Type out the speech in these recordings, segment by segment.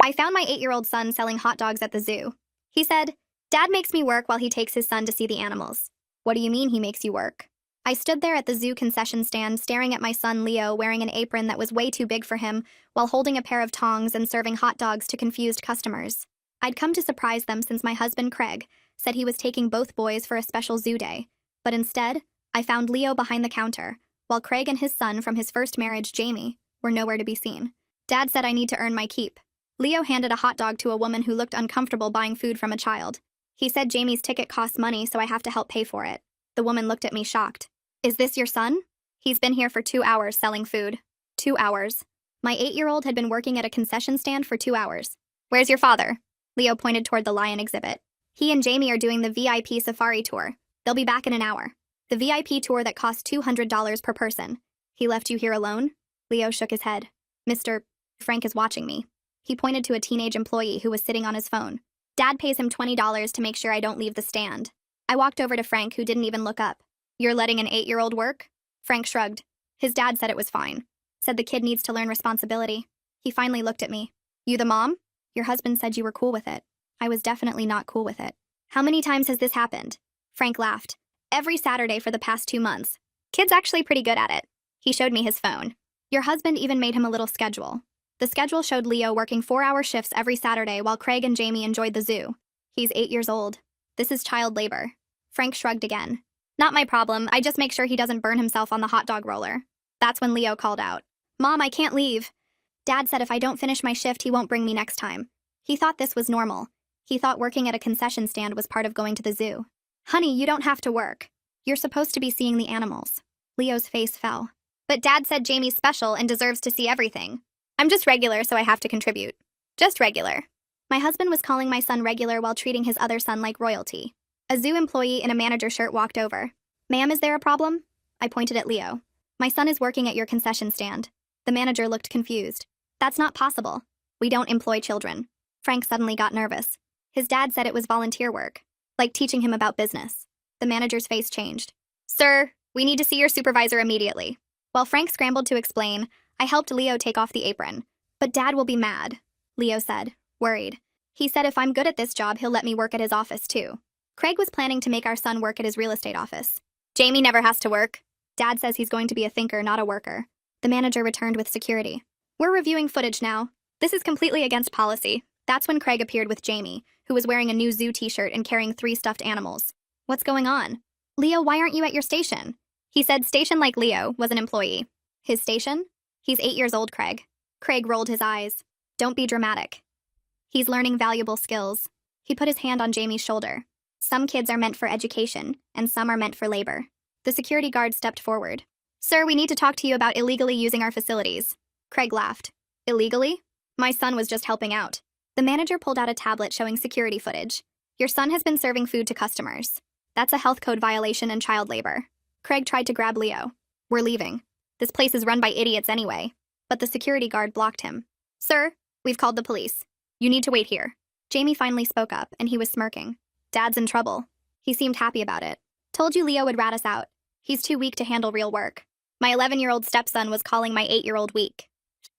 I found my 8-year-old son selling hot dogs at the zoo. He said, "Dad makes me work while he takes his son to see the animals." What do you mean he makes you work? I stood there at the zoo concession stand staring at my son Leo wearing an apron that was way too big for him while holding a pair of tongs and serving hot dogs to confused customers. I'd come to surprise them since my husband Craig said he was taking both boys for a special zoo day, but instead, I found Leo behind the counter, while Craig and his son from his first marriage, Jamie, were nowhere to be seen. Dad said I need to earn my keep. Leo handed a hot dog to a woman who looked uncomfortable buying food from a child. He said Jamie's ticket costs money, so I have to help pay for it. The woman looked at me shocked. "Is this your son?" "He's been here for 2 hours selling food." 2 hours. My 8-year-old had been working at a concession stand for 2 hours. "Where's your father?" Leo pointed toward the lion exhibit. "He and Jamie are doing the VIP safari tour. They'll be back in an hour." The VIP tour that costs $200 per person. "He left you here alone?" Leo shook his head. "Mr. Frank is watching me." He pointed to a teenage employee who was sitting on his phone. "Dad pays him $20 to make sure I don't leave the stand." I walked over to Frank, who didn't even look up. "You're letting an 8-year-old work?" Frank shrugged. His dad said it was fine. Said the kid needs to learn responsibility. He finally looked at me. "You the mom? Your husband said you were cool with it." I was definitely not cool with it. "How many times has this happened?" Frank laughed. "Every Saturday for the past 2 months. Kid's actually pretty good at it." He showed me his phone. "Your husband even made him a little schedule." The schedule showed Leo working 4-hour shifts every Saturday while Craig and Jamie enjoyed the zoo. "He's 8 years old. This is child labor." Frank shrugged again. "Not my problem. I just make sure he doesn't burn himself on the hot dog roller." That's when Leo called out. "Mom, I can't leave." Dad said if I don't finish my shift, he won't bring me next time. He thought this was normal. He thought working at a concession stand was part of going to the zoo. "Honey, you don't have to work. You're supposed to be seeing the animals." Leo's face fell. "But Dad said Jamie's special and deserves to see everything. I'm just regular, so I have to contribute. Just regular." My husband was calling my son regular while treating his other son like royalty. A zoo employee in a manager shirt walked over. "Ma'am, is there a problem?" I pointed at Leo. "My son is working at your concession stand." The manager looked confused. "That's not possible. We don't employ children." Frank suddenly got nervous. His dad said it was volunteer work, like teaching him about business. The manager's face changed. "Sir, we need to see your supervisor immediately." While Frank scrambled to explain, I helped Leo take off the apron. "But Dad will be mad," Leo said, worried. He said if I'm good at this job, he'll let me work at his office too. Craig was planning to make our son work at his real estate office. "Jamie never has to work." Dad says he's going to be a thinker, not a worker. The manager returned with security. "We're reviewing footage now. This is completely against policy." That's when Craig appeared with Jamie, who was wearing a new zoo t-shirt and carrying 3 stuffed animals. "What's going on?" "Leo, why aren't you at your station?" He said station like Leo was an employee. "His station?" "He's 8 years old, Craig." Craig rolled his eyes. "Don't be dramatic. He's learning valuable skills." He put his hand on Jamie's shoulder. "Some kids are meant for education, and some are meant for labor." The security guard stepped forward. "Sir, we need to talk to you about illegally using our facilities." Craig laughed. "Illegally? My son was just helping out." The manager pulled out a tablet showing security footage. "Your son has been serving food to customers. That's a health code violation and child labor." Craig tried to grab Leo. "We're leaving. This place is run by idiots anyway." But the security guard blocked him. "Sir, we've called the police. You need to wait here." Jamie finally spoke up, and he was smirking. "Dad's in trouble." He seemed happy about it. "Told you Leo would rat us out. He's too weak to handle real work." My 11-year-old stepson was calling my 8-year-old weak.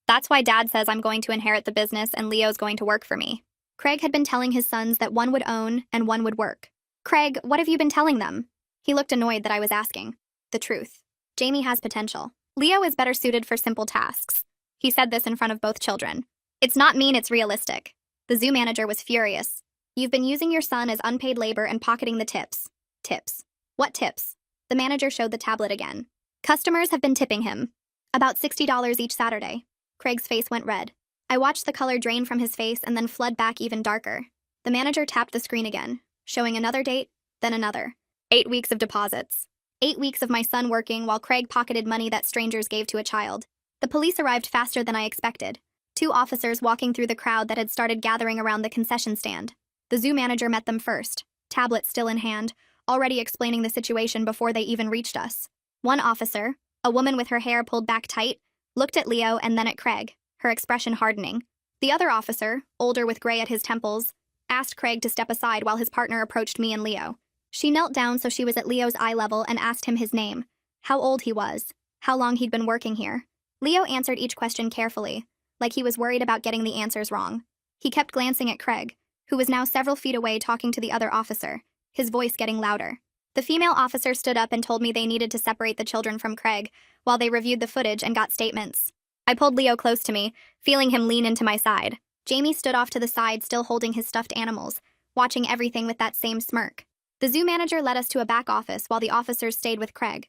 "That's why Dad says I'm going to inherit the business and Leo's going to work for me." Craig had been telling his sons that one would own and one would work. "Craig, what have you been telling them?" He looked annoyed that I was asking. "The truth. Jamie has potential. Leo is better suited for simple tasks." He said this in front of both children. "It's not mean, it's realistic." The zoo manager was furious. "You've been using your son as unpaid labor and pocketing the tips." "Tips? What tips?" The manager showed the tablet again. "Customers have been tipping him. About $60 each Saturday." Craig's face went red. I watched the color drain from his face and then flood back even darker. The manager tapped the screen again, showing another date, then another. 8 weeks of deposits. 8 weeks of my son working while Craig pocketed money that strangers gave to a child. The police arrived faster than I expected. 2 officers walking through the crowd that had started gathering around the concession stand. The zoo manager met them first, tablet still in hand, already explaining the situation before they even reached us. One officer, a woman with her hair pulled back tight, looked at Leo and then at Craig, her expression hardening. The other officer, older with gray at his temples, asked Craig to step aside while his partner approached me and Leo. She knelt down so she was at Leo's eye level and asked him his name, how old he was, how long he'd been working here. Leo answered each question carefully, like he was worried about getting the answers wrong. He kept glancing at Craig, who was now several feet away talking to the other officer, his voice getting louder. The female officer stood up and told me they needed to separate the children from Craig while they reviewed the footage and got statements. I pulled Leo close to me, feeling him lean into my side. Jamie stood off to the side, still holding his stuffed animals, watching everything with that same smirk. The zoo manager led us to a back office while the officers stayed with Craig.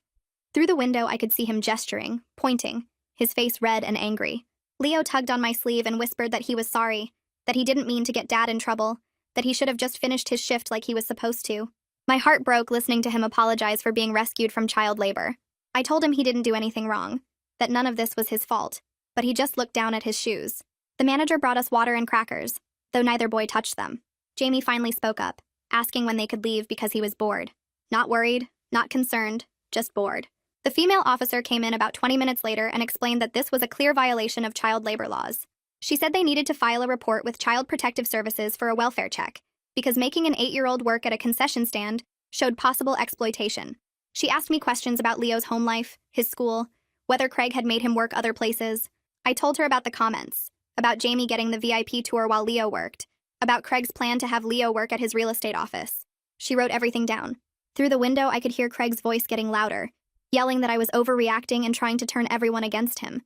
Through the window, I could see him gesturing, pointing, his face red and angry. Leo tugged on my sleeve and whispered that he was sorry, that he didn't mean to get Dad in trouble, that he should have just finished his shift like he was supposed to. My heart broke listening to him apologize for being rescued from child labor. I told him he didn't do anything wrong, that none of this was his fault, but he just looked down at his shoes. The manager brought us water and crackers, though neither boy touched them. Jamie finally spoke up, asking when they could leave because he was bored. Not worried, not concerned, just bored. The female officer came in about 20 minutes later and explained that this was a clear violation of child labor laws. She said they needed to file a report with Child Protective Services for a welfare check, because making an 8-year-old work at a concession stand showed possible exploitation. She asked me questions about Leo's home life, his school, whether Craig had made him work other places. I told her about the comments, about Jamie getting the VIP tour while Leo worked, about Craig's plan to have Leo work at his real estate office. She wrote everything down. Through the window, I could hear Craig's voice getting louder, yelling that I was overreacting and trying to turn everyone against him.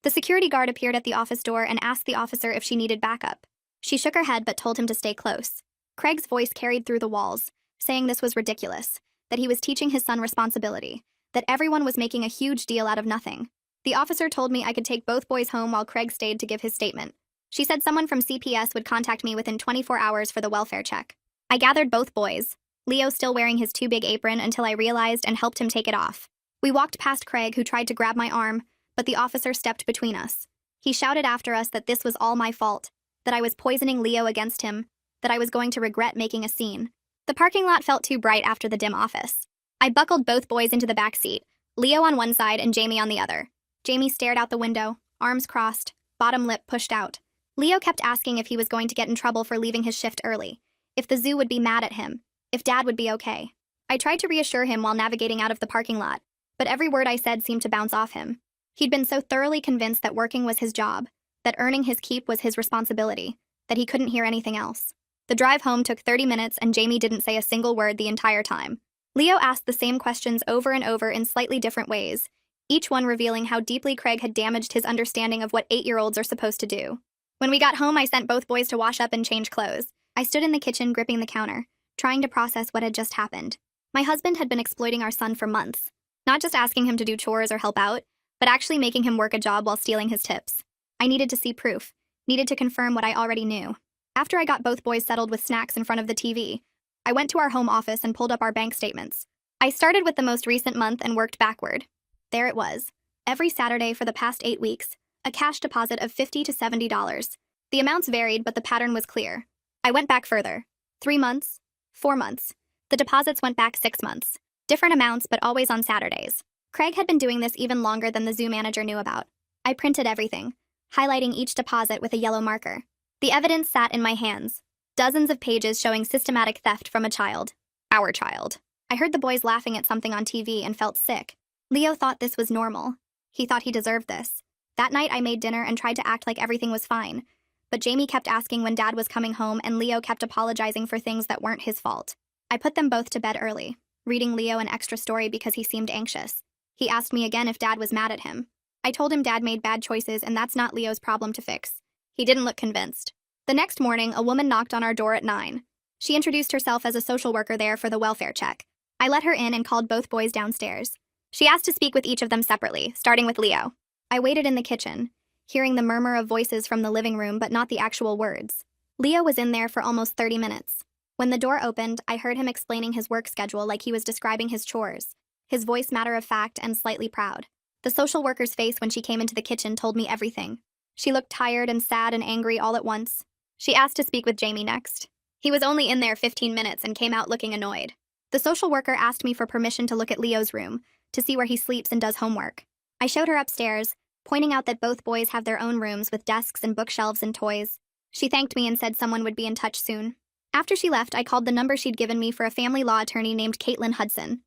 The security guard appeared at the office door and asked the officer if she needed backup. She shook her head but told him to stay close. Craig's voice carried through the walls, saying this was ridiculous, that he was teaching his son responsibility, that everyone was making a huge deal out of nothing. The officer told me I could take both boys home while Craig stayed to give his statement. She said someone from CPS would contact me within 24 hours for the welfare check. I gathered both boys, Leo still wearing his too big apron, until I realized and helped him take it off. We walked past Craig, who tried to grab my arm, but the officer stepped between us. He shouted after us that this was all my fault, that I was poisoning Leo against him, that I was going to regret making a scene. The parking lot felt too bright after the dim office. I buckled both boys into the back seat, Leo on one side and Jamie on the other. Jamie stared out the window, arms crossed, bottom lip pushed out. Leo kept asking if he was going to get in trouble for leaving his shift early, if the zoo would be mad at him, if Dad would be okay. I tried to reassure him while navigating out of the parking lot, but every word I said seemed to bounce off him. He'd been so thoroughly convinced that working was his job, that earning his keep was his responsibility, that he couldn't hear anything else. The drive home took 30 minutes and Jamie didn't say a single word the entire time. Leo asked the same questions over and over in slightly different ways, each one revealing how deeply Craig had damaged his understanding of what 8-year-olds are supposed to do. When we got home, I sent both boys to wash up and change clothes. I stood in the kitchen gripping the counter, trying to process what had just happened. My husband had been exploiting our son for months, not just asking him to do chores or help out, but actually making him work a job while stealing his tips. I needed to see proof, needed to confirm what I already knew. After I got both boys settled with snacks in front of the TV, I went to our home office and pulled up our bank statements. I started with the most recent month and worked backward. There it was. Every Saturday for the past 8 weeks, a cash deposit of $50 to $70. The amounts varied, but the pattern was clear. I went back further. 3 months, 4 months. The deposits went back 6 months. Different amounts, but always on Saturdays. Craig had been doing this even longer than the zoo manager knew about. I printed everything, highlighting each deposit with a yellow marker. The evidence sat in my hands. Dozens of pages showing systematic theft from a child. Our child. I heard the boys laughing at something on TV and felt sick. Leo thought this was normal. He thought he deserved this. That night I made dinner and tried to act like everything was fine. But Jamie kept asking when Dad was coming home and Leo kept apologizing for things that weren't his fault. I put them both to bed early, reading Leo an extra story because he seemed anxious. He asked me again if Dad was mad at him. I told him Dad made bad choices and that's not Leo's problem to fix. He didn't look convinced. The next morning, a woman knocked on our door at 9. She introduced herself as a social worker there for the welfare check. I let her in and called both boys downstairs. She asked to speak with each of them separately, starting with Leo. I waited in the kitchen, hearing the murmur of voices from the living room but not the actual words. Leo was in there for almost 30 minutes. When the door opened, I heard him explaining his work schedule like he was describing his chores, his voice matter-of-fact and slightly proud. The social worker's face when she came into the kitchen told me everything. She looked tired and sad and angry all at once. She asked to speak with Jamie next. He was only in there 15 minutes and came out looking annoyed. The social worker asked me for permission to look at Leo's room, to see where he sleeps and does homework. I showed her upstairs, pointing out that both boys have their own rooms with desks and bookshelves and toys. She thanked me and said someone would be in touch soon. After she left, I called the number she'd given me for a family law attorney named Caitlin Hudson.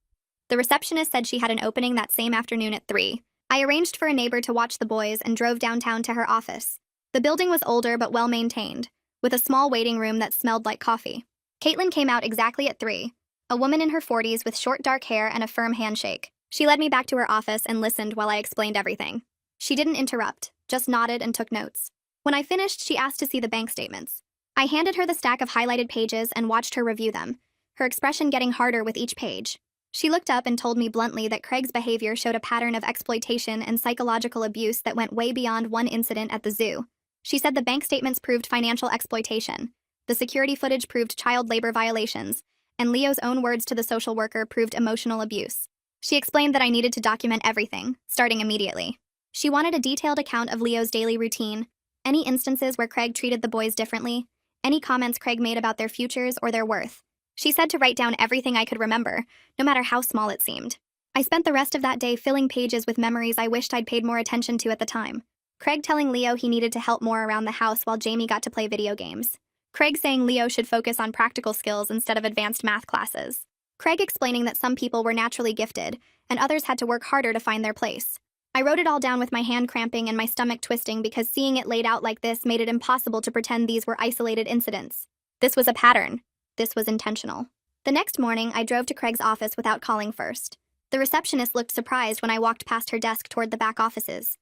The receptionist said she had an opening that same afternoon at 3. I arranged for a neighbor to watch the boys and drove downtown to her office. The building was older but well-maintained, with a small waiting room that smelled like coffee. Caitlin came out exactly at 3, a woman in her 40s with short dark hair and a firm handshake. She led me back to her office and listened while I explained everything. She didn't interrupt, just nodded and took notes. When I finished, she asked to see the bank statements. I handed her the stack of highlighted pages and watched her review them, her expression getting harder with each page. She looked up and told me bluntly that Craig's behavior showed a pattern of exploitation and psychological abuse that went way beyond one incident at the zoo. She said the bank statements proved financial exploitation, the security footage proved child labor violations, and Leo's own words to the social worker proved emotional abuse. She explained that I needed to document everything, starting immediately. She wanted a detailed account of Leo's daily routine, any instances where Craig treated the boys differently, any comments Craig made about their futures or their worth. She said to write down everything I could remember, no matter how small it seemed. I spent the rest of that day filling pages with memories I wished I'd paid more attention to at the time. Craig telling Leo he needed to help more around the house while Jamie got to play video games. Craig saying Leo should focus on practical skills instead of advanced math classes. Craig explaining that some people were naturally gifted, and others had to work harder to find their place. I wrote it all down with my hand cramping and my stomach twisting because seeing it laid out like this made it impossible to pretend these were isolated incidents. This was a pattern. This was intentional. The next morning, I drove to Craig's office without calling first. The receptionist looked surprised when I walked past her desk toward the back offices.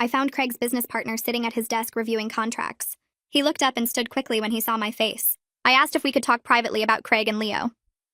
I found Craig's business partner sitting at his desk reviewing contracts. He looked up and stood quickly when he saw my face. I asked if we could talk privately about Craig and Leo.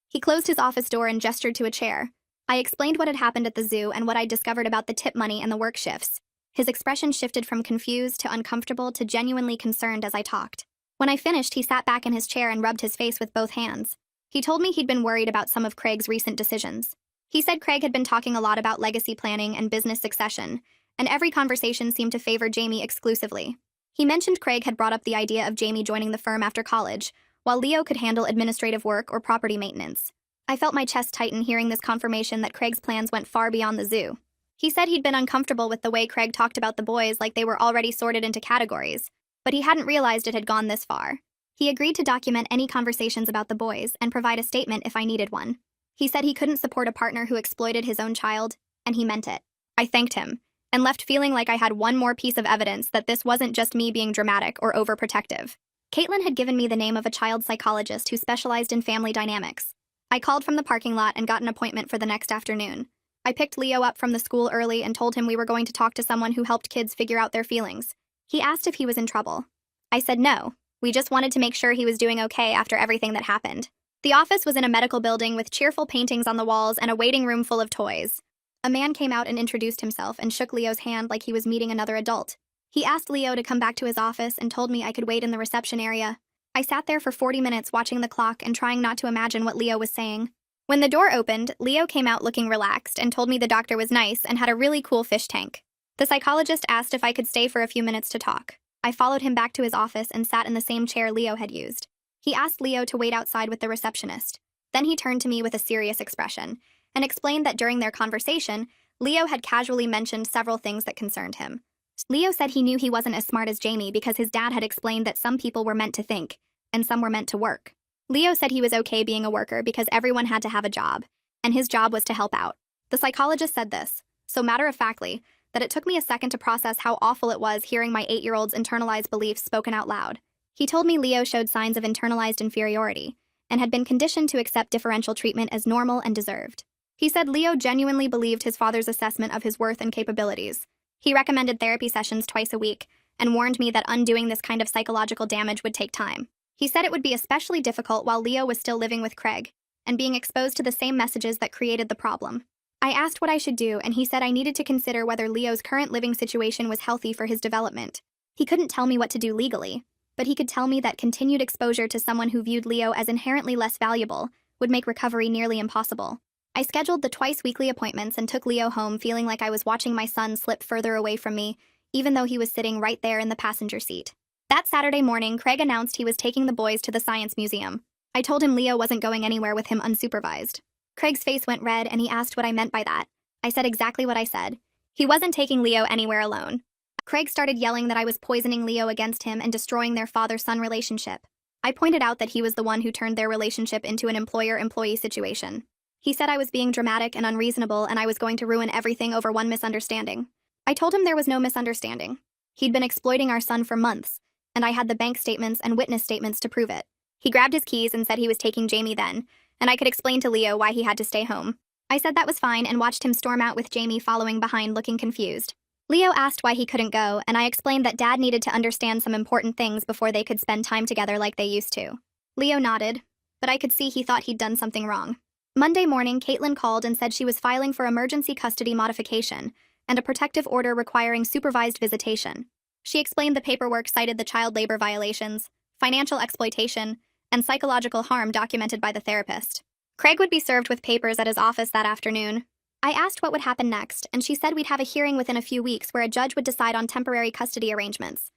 He closed his office door and gestured to a chair. I explained what had happened at the zoo and what I'd discovered about the tip money and the work shifts. His expression shifted from confused to uncomfortable to genuinely concerned as I talked. When I finished, he sat back in his chair and rubbed his face with both hands. He told me he'd been worried about some of Craig's recent decisions. He said Craig had been talking a lot about legacy planning and business succession, and every conversation seemed to favor Jamie exclusively. He mentioned Craig had brought up the idea of Jamie joining the firm after college, while Leo could handle administrative work or property maintenance. I felt my chest tighten hearing this confirmation that Craig's plans went far beyond the zoo. He said he'd been uncomfortable with the way Craig talked about the boys like they were already sorted into categories, but he hadn't realized it had gone this far. He agreed to document any conversations about the boys and provide a statement if I needed one. He said he couldn't support a partner who exploited his own child, and he meant it. I thanked him, and left feeling like I had one more piece of evidence that this wasn't just me being dramatic or overprotective. Caitlin had given me the name of a child psychologist who specialized in family dynamics. I called from the parking lot and got an appointment for the next afternoon. I picked Leo up from the school early and told him we were going to talk to someone who helped kids figure out their feelings. He asked if he was in trouble. I said no. We just wanted to make sure he was doing okay after everything that happened. The office was in a medical building with cheerful paintings on the walls and a waiting room full of toys. A man came out and introduced himself and shook Leo's hand like he was meeting another adult. He asked Leo to come back to his office and told me I could wait in the reception area. I sat there for 40 minutes watching the clock and trying not to imagine what Leo was saying. When the door opened, Leo came out looking relaxed and told me the doctor was nice and had a really cool fish tank. The psychologist asked if I could stay for a few minutes to talk. I followed him back to his office and sat in the same chair Leo had used. He asked Leo to wait outside with the receptionist. Then he turned to me with a serious expression and explained that during their conversation, Leo had casually mentioned several things that concerned him. Leo said he knew he wasn't as smart as Jamie because his dad had explained that some people were meant to think, and some were meant to work. Leo said he was okay being a worker because everyone had to have a job, and his job was to help out. The psychologist said this, so matter-of-factly, that it took me a second to process how awful it was hearing my 8-year-old's internalized beliefs spoken out loud. He told me Leo showed signs of internalized inferiority, and had been conditioned to accept differential treatment as normal and deserved. He said Leo genuinely believed his father's assessment of his worth and capabilities. He recommended therapy sessions twice a week, and warned me that undoing this kind of psychological damage would take time. He said it would be especially difficult while Leo was still living with Craig, and being exposed to the same messages that created the problem. I asked what I should do, and he said I needed to consider whether Leo's current living situation was healthy for his development. He couldn't tell me what to do legally, but he could tell me that continued exposure to someone who viewed Leo as inherently less valuable would make recovery nearly impossible. I scheduled the twice-weekly appointments and took Leo home feeling like I was watching my son slip further away from me, even though he was sitting right there in the passenger seat. That Saturday morning, Craig announced he was taking the boys to the Science Museum. I told him Leo wasn't going anywhere with him unsupervised. Craig's face went red and he asked what I meant by that. I said exactly what I said. He wasn't taking Leo anywhere alone. Craig started yelling that I was poisoning Leo against him and destroying their father-son relationship. I pointed out that he was the one who turned their relationship into an employer-employee situation. He said I was being dramatic and unreasonable and I was going to ruin everything over one misunderstanding. I told him there was no misunderstanding. He'd been exploiting our son for months, and I had the bank statements and witness statements to prove it. He grabbed his keys and said he was taking Jamie then, and I could explain to Leo why he had to stay home. I said that was fine and watched him storm out with Jamie following behind looking confused. Leo asked why he couldn't go, and I explained that Dad needed to understand some important things before they could spend time together like they used to. Leo nodded, but I could see he thought he'd done something wrong. Monday morning, Caitlin called and said she was filing for emergency custody modification and a protective order requiring supervised visitation. She explained the paperwork cited the child labor violations, financial exploitation, and psychological harm documented by the therapist. Craig would be served with papers at his office that afternoon. I asked what would happen next, and she said we'd have a hearing within a few weeks where a judge would decide on temporary custody arrangements.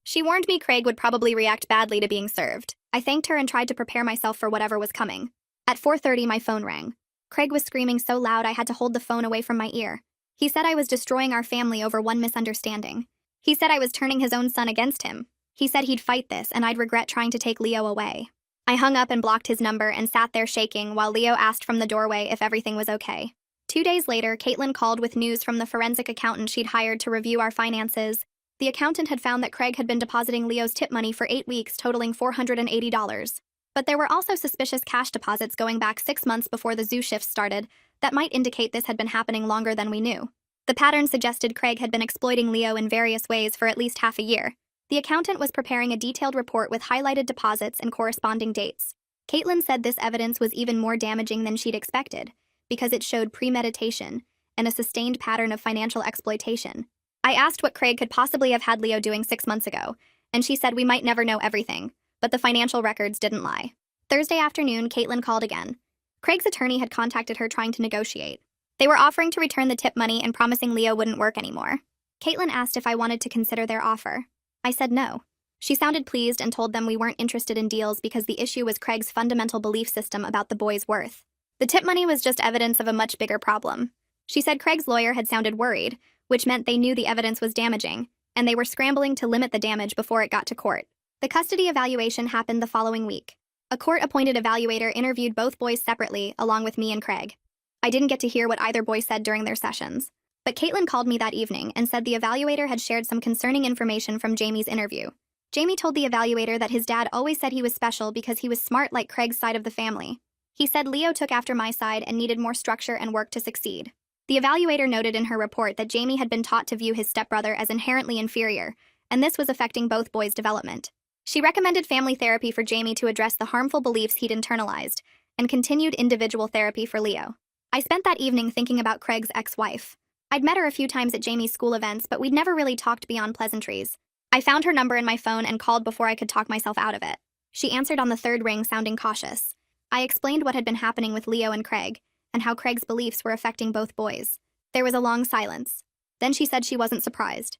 She warned me Craig would probably react badly to being served. I thanked her and tried to prepare myself for whatever was coming. At 4:30, my phone rang. Craig was screaming so loud I had to hold the phone away from my ear. He said I was destroying our family over one misunderstanding. He said I was turning his own son against him. He said he'd fight this and I'd regret trying to take Leo away. I hung up and blocked his number and sat there shaking while Leo asked from the doorway if everything was okay. 2 days later, Caitlin called with news from the forensic accountant she'd hired to review our finances. The accountant had found that Craig had been depositing Leo's tip money for 8 weeks, totaling $480. But there were also suspicious cash deposits going back 6 months before the zoo shifts started that might indicate this had been happening longer than we knew. The pattern suggested Craig had been exploiting Leo in various ways for at least half a year. The accountant was preparing a detailed report with highlighted deposits and corresponding dates. Caitlin said this evidence was even more damaging than she'd expected, because it showed premeditation and a sustained pattern of financial exploitation. I asked what Craig could possibly have had Leo doing 6 months ago, and she said we might never know everything, but the financial records didn't lie. Thursday afternoon, Caitlin called again. Craig's attorney had contacted her trying to negotiate. They were offering to return the tip money and promising Leo wouldn't work anymore. Caitlin asked if I wanted to consider their offer. I said no. She sounded pleased and told them we weren't interested in deals because the issue was Craig's fundamental belief system about the boy's worth. The tip money was just evidence of a much bigger problem. She said Craig's lawyer had sounded worried, which meant they knew the evidence was damaging, and they were scrambling to limit the damage before it got to court. The custody evaluation happened the following week. A court-appointed evaluator interviewed both boys separately, along with me and Craig. I didn't get to hear what either boy said during their sessions. But Caitlin called me that evening and said the evaluator had shared some concerning information from Jamie's interview. Jamie told the evaluator that his dad always said he was special because he was smart like Craig's side of the family. He said Leo took after my side and needed more structure and work to succeed. The evaluator noted in her report that Jamie had been taught to view his stepbrother as inherently inferior, and this was affecting both boys' development. She recommended family therapy for Jamie to address the harmful beliefs he'd internalized, and continued individual therapy for Leo. I spent that evening thinking about Craig's ex-wife. I'd met her a few times at Jamie's school events, but we'd never really talked beyond pleasantries. I found her number in my phone and called before I could talk myself out of it. She answered on the third ring, sounding cautious. I explained what had been happening with Leo and Craig, and how Craig's beliefs were affecting both boys. There was a long silence. Then she said she wasn't surprised.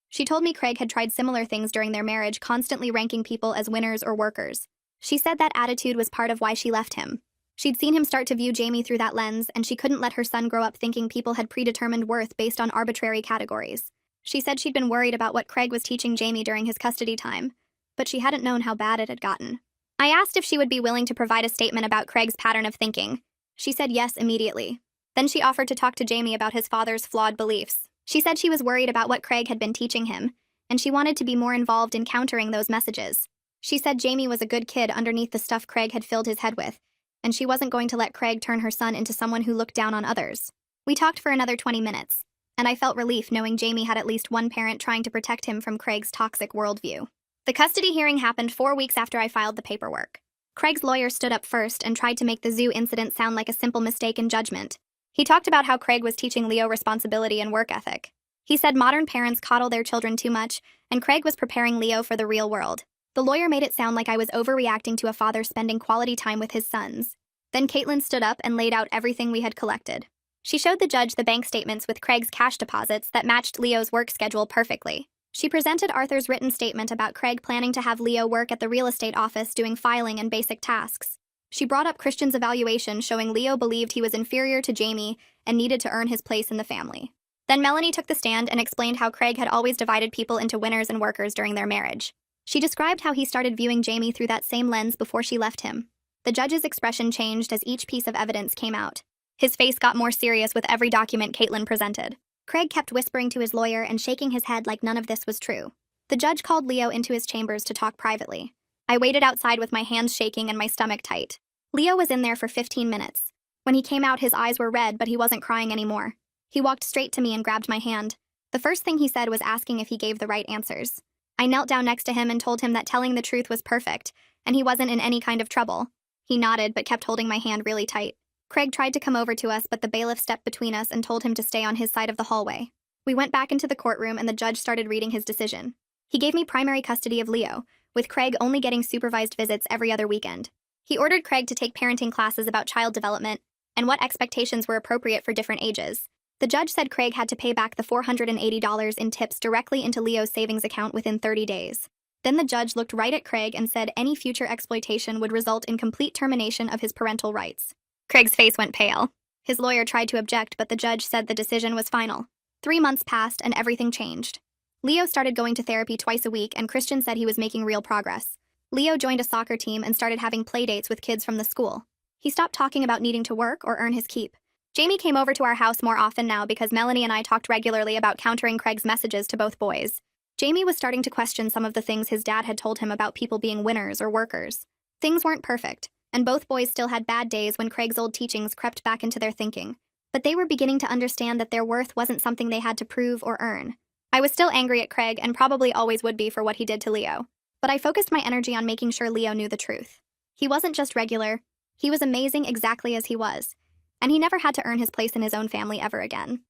She told me Craig had tried similar things during their marriage, constantly ranking people as winners or workers. She said that attitude was part of why she left him. She'd seen him start to view Jamie through that lens, and she couldn't let her son grow up thinking people had predetermined worth based on arbitrary categories. She said she'd been worried about what Craig was teaching Jamie during his custody time, but she hadn't known how bad it had gotten. I asked if she would be willing to provide a statement about Craig's pattern of thinking. She said yes immediately. Then she offered to talk to Jamie about his father's flawed beliefs. She said she was worried about what Craig had been teaching him, and she wanted to be more involved in countering those messages. She said Jamie was a good kid underneath the stuff Craig had filled his head with, and she wasn't going to let Craig turn her son into someone who looked down on others. We talked for another 20 minutes, and I felt relief knowing Jamie had at least one parent trying to protect him from Craig's toxic worldview. The custody hearing happened 4 weeks after I filed the paperwork. Craig's lawyer stood up first and tried to make the zoo incident sound like a simple mistake in judgment. He talked about how Craig was teaching Leo responsibility and work ethic. He said modern parents coddle their children too much, and Craig was preparing Leo for the real world. The lawyer made it sound like I was overreacting to a father spending quality time with his sons. Then Caitlin stood up and laid out everything we had collected. She showed the judge the bank statements with Craig's cash deposits that matched Leo's work schedule perfectly. She presented Arthur's written statement about Craig planning to have Leo work at the real estate office doing filing and basic tasks. She brought up Christian's evaluation showing Leo believed he was inferior to Jamie and needed to earn his place in the family. Then Melanie took the stand and explained how Craig had always divided people into winners and workers during their marriage. She described how he started viewing Jamie through that same lens before she left him. The judge's expression changed as each piece of evidence came out. His face got more serious with every document Caitlin presented. Craig kept whispering to his lawyer and shaking his head like none of this was true. The judge called Leo into his chambers to talk privately. I waited outside with my hands shaking and my stomach tight. Leo was in there for 15 minutes. When he came out, his eyes were red, but he wasn't crying anymore. He walked straight to me and grabbed my hand. The first thing he said was asking if he gave the right answers. I knelt down next to him and told him that telling the truth was perfect, and he wasn't in any kind of trouble. He nodded, but kept holding my hand really tight. Craig tried to come over to us, but the bailiff stepped between us and told him to stay on his side of the hallway. We went back into the courtroom and the judge started reading his decision. He gave me primary custody of Leo, with Craig only getting supervised visits every other weekend. He ordered Craig to take parenting classes about child development and what expectations were appropriate for different ages. The judge said Craig had to pay back the $480 in tips directly into Leo's savings account within 30 days. Then the judge looked right at Craig and said any future exploitation would result in complete termination of his parental rights. Craig's face went pale. His lawyer tried to object, but the judge said the decision was final. 3 months passed and everything changed. Leo started going to therapy twice a week, and Christian said he was making real progress. Leo joined a soccer team and started having play dates with kids from the school. He stopped talking about needing to work or earn his keep. Jamie came over to our house more often now because Melanie and I talked regularly about countering Craig's messages to both boys. Jamie was starting to question some of the things his dad had told him about people being winners or workers. Things weren't perfect, and both boys still had bad days when Craig's old teachings crept back into their thinking. But they were beginning to understand that their worth wasn't something they had to prove or earn. I was still angry at Craig and probably always would be for what he did to Leo. But I focused my energy on making sure Leo knew the truth. He wasn't just regular. He was amazing exactly as he was. And he never had to earn his place in his own family ever again.